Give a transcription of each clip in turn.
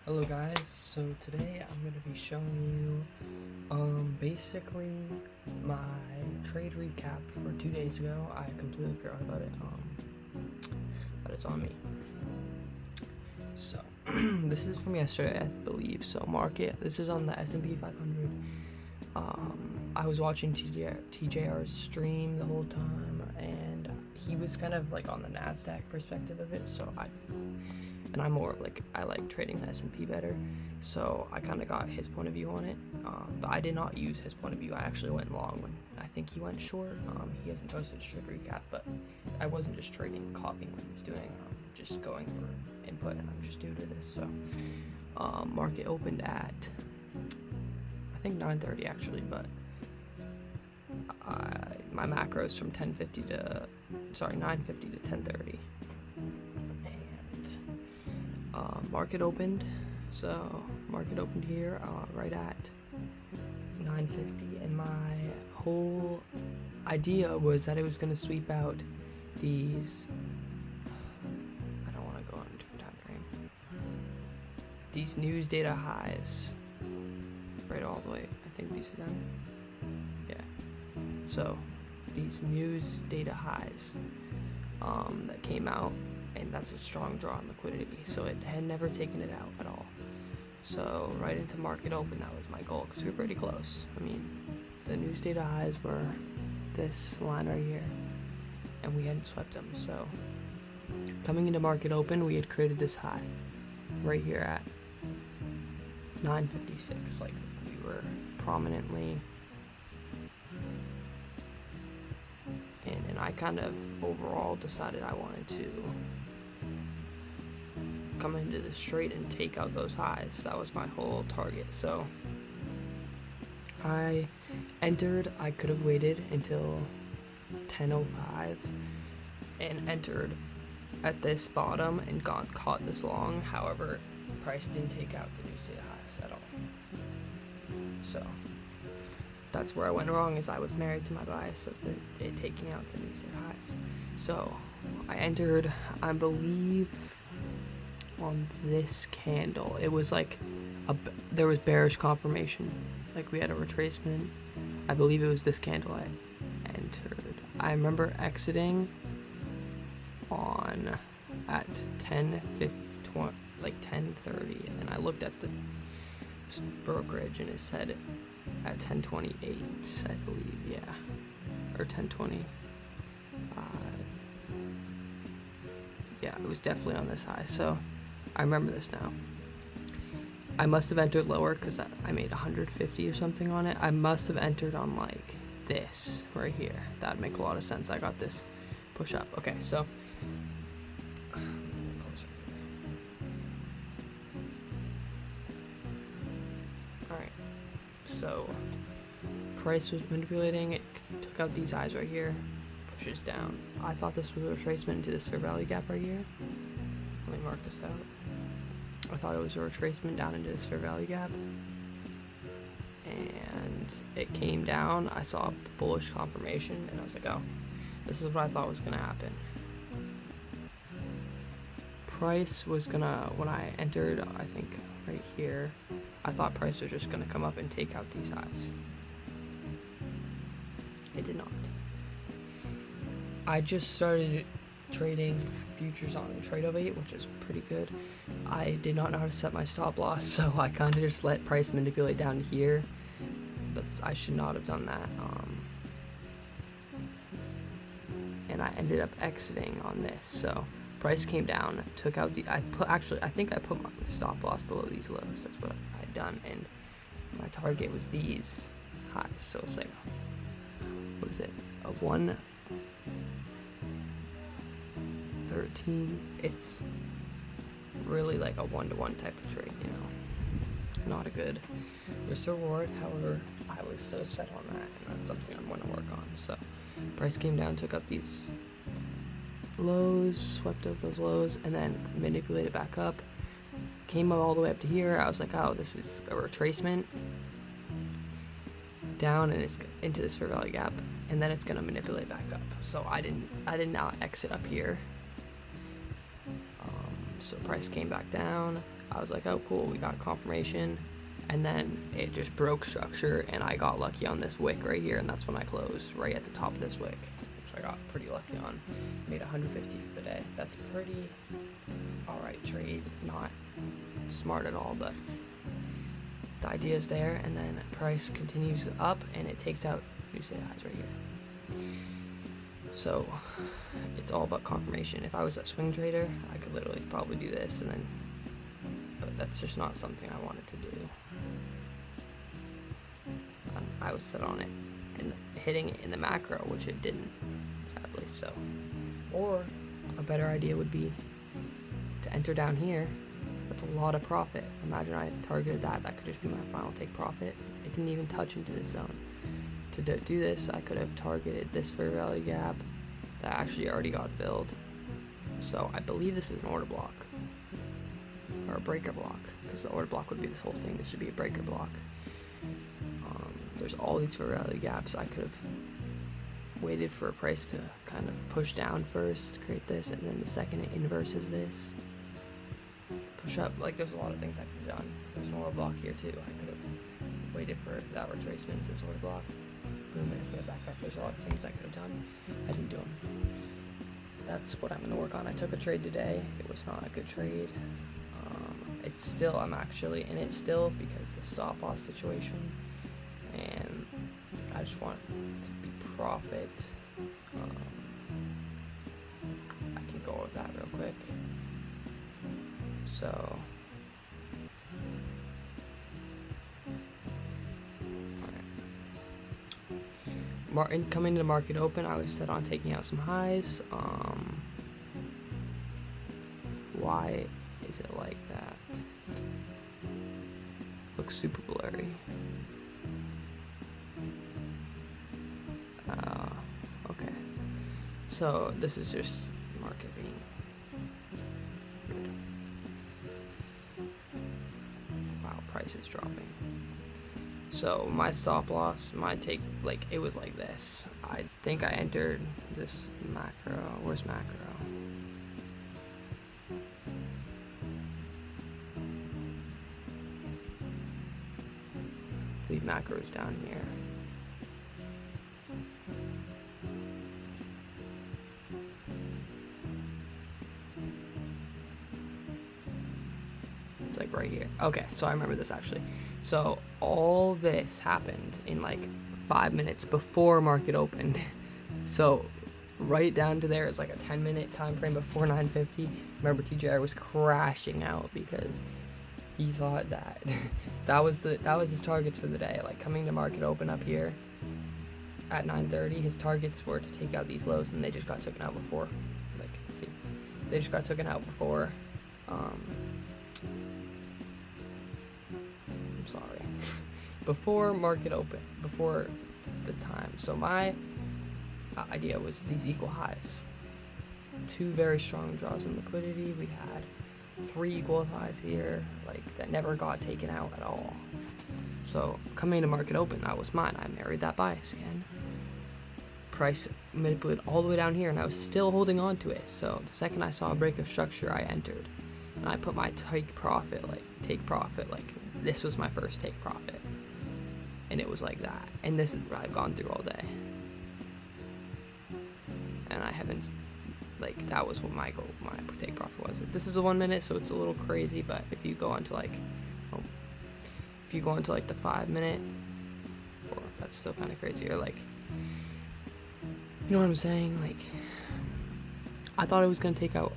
Hello guys, so today I'm going to be showing you basically my trade recap for 2 days ago. I completely forgot about it, but it's on me. So this is from yesterday, I believe. So market, this is on the S&P 500. I was watching TJR's stream the whole time, and he was kind of like on the NASDAQ perspective of it, and I'm more like, I like trading the S&P better, so I kind of got his point of view on it, but I did not use his point of view. I actually went long when I think he went short. He hasn't posted a trade recap, but I wasn't just trading, copying what he was doing, just going for input, and I'm just new to this. So market opened at, I think 9:30 actually, but my macros from 9:50 to 10:30, and market opened. So market opened here right at 9:50, and my whole idea was that it was going to sweep out these. I don't want to go on a different time frame. These news data highs, right all the way. I think these are them. Yeah. So these news data highs that came out, and that's a strong draw on liquidity, so it had never taken it out at all. So right into market open, that was my goal, because we were pretty close. I mean, the news data highs were this line right here, and we hadn't swept them. So coming into market open, we had created this high right here at 9:56. Like, we were prominently in, and I kind of overall decided I wanted to come into this trade and take out those highs. That was my whole target. So I entered. I could have waited until 10:05 and entered at this bottom and got caught this long. However, price didn't take out the news data highs at all. So that's where I went wrong, is I was married to my bias of it taking out the news data highs. So I entered, I believe, on this candle. It was like there was bearish confirmation, like we had a retracement. I believe it was this candle I entered. I remember exiting on at 10:50, like 10:30, and I looked at the brokerage and it said at 10:28, I believe, yeah, or 10:20. Yeah, it was definitely on this high. So I remember this now. I must have entered lower because I made 150 or something on it. I must have entered on like this right here. That'd make a lot of sense. I got this push up. Okay, so alright, so price was manipulating. It took out these highs right here, pushes down. I thought this was a retracement into this fair value gap right here. Let me mark this out. I thought it was a retracement down into this fair value gap, and it came down. I saw a bullish confirmation, and I was like, oh, this is what I thought was gonna happen. Price was gonna, when I entered, I think right here, I thought price was just gonna come up and take out these highs. It did not. I just started trading futures on Trade08, which is pretty good. I did not know how to set my stop loss, so I kind of just let price manipulate down here. But I should not have done that. And I ended up exiting on this. So price came down, took out the. I think I put my stop loss below these lows. That's what I had done, and my target was these highs. So it's like, what is it? A 113. It's really like a 1-to-1 type of trade, you know. Not a good risk reward. However, I was so set on that, and that's something I'm going to work on. So price came down, took up these lows, swept up those lows, and then manipulated back up. Came all the way up to here. I was like, oh, this is a retracement down, and it's into this fair value gap, and then it's going to manipulate back up. So I did not exit up here. So price came back down. I was like, oh cool, we got confirmation, and then it just broke structure, and I got lucky on this wick right here, and that's when I closed right at the top of this wick, which I got pretty lucky on. Made 150 for the day. That's pretty alright trade. Not smart at all, but the idea is there, and then price continues up, and it takes out new say highs right here. So it's all about confirmation. If I was a swing trader, I could literally probably do this, and then, but that's just not something I wanted to do. I was set on it and hitting it in the macro, which it didn't, sadly. So, or a better idea would be to enter down here. That's a lot of profit. Imagine I targeted that. That could just be my final take profit. It didn't even touch into this zone. To do this, I could have targeted this fair value gap that actually already got filled. So I believe this is an order block or a breaker block, because the order block would be this whole thing. This should be a breaker block. There's all these fair value gaps. I could have waited for a price to kind of push down first, create this, and then the second it inverses this, push up. Like, there's a lot of things I could have done. There's an order block here too. I could have waited for that retracement to this order block. Boom, and put it back up. There's a lot of things I could have done. I didn't do them. That's what I'm going to work on. I took a trade today. It was not a good trade. It's still, I'm actually in it still because the stop loss situation, and I just want it to be profit. I can go over that real quick. So, coming to the market open, I was set on taking out some highs. Why is it like that? Looks super blurry. Okay. So this is just market being weird. Wow, price is dropping. So my stop loss, my take, like, it was like this. I think I entered this macro. Where's macro? I believe macro is down here. It's like right here. Okay, so I remember this actually. So all this happened in like 5 minutes before market opened. So right down to there is like a 10-minute time frame before 9:50. Remember, TJR was crashing out because he thought that that was his targets for the day. Like, coming to market open up here at 9:30, his targets were to take out these lows, and they just got taken out before. Like, see, they just got taken out before. I'm sorry. Before market open, before the time. So my idea was these equal highs. 2 very strong draws in liquidity. We had 3 equal highs here, like, that never got taken out at all. So coming to market open, that was mine. I married that bias again. Price manipulated all the way down here, and I was still holding on to it. So the second I saw a break of structure, I entered, and I put my take profit, like this was my first take profit, and it was like that. And this is what I've gone through all day, and I haven't, like, that was what my goal, my take profit was. This is the 1 minute, so it's a little crazy, but if you go into like, if you go into like the 5 minute, or that's still kind of crazy, or like, you know what I'm saying? Like, I thought I was gonna take out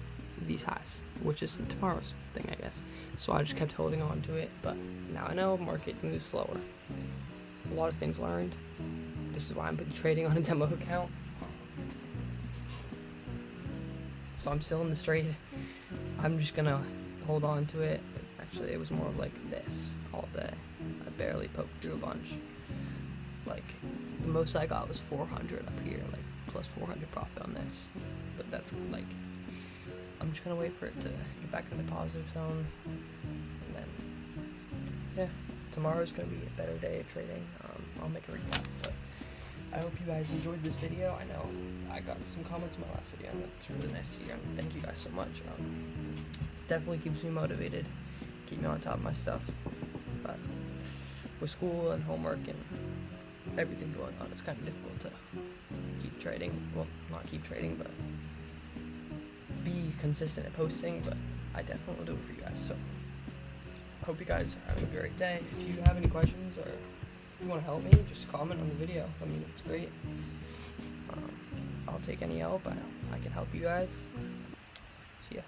these highs, which is tomorrow's thing, I guess. So I just kept holding on to it, but now I know market moves slower. A lot of things learned. This is why I'm trading on a demo account. So I'm still in this trade. I'm just gonna hold on to it. Actually, it was more of like this all day. I barely poked through a bunch. Like, the most I got was 400 up here, like plus 400 profit on this. But that's like, I'm just gonna wait for it to get back in the positive zone, and then, yeah, tomorrow's gonna be a better day of trading. I'll make a recap, but I hope you guys enjoyed this video. I know I got some comments in my last video, and that's really nice to hear, and thank you guys so much. Definitely keeps me motivated, keep me on top of my stuff. But with school and homework and everything going on, it's kind of difficult to keep trading. Well, not keep trading, but be consistent at posting. But I definitely will do it for you guys. So I hope you guys are having a great day. If you have any questions or if you want to help me, just comment on the video. I mean, it's great. I'll take any help. I can help you guys. See ya.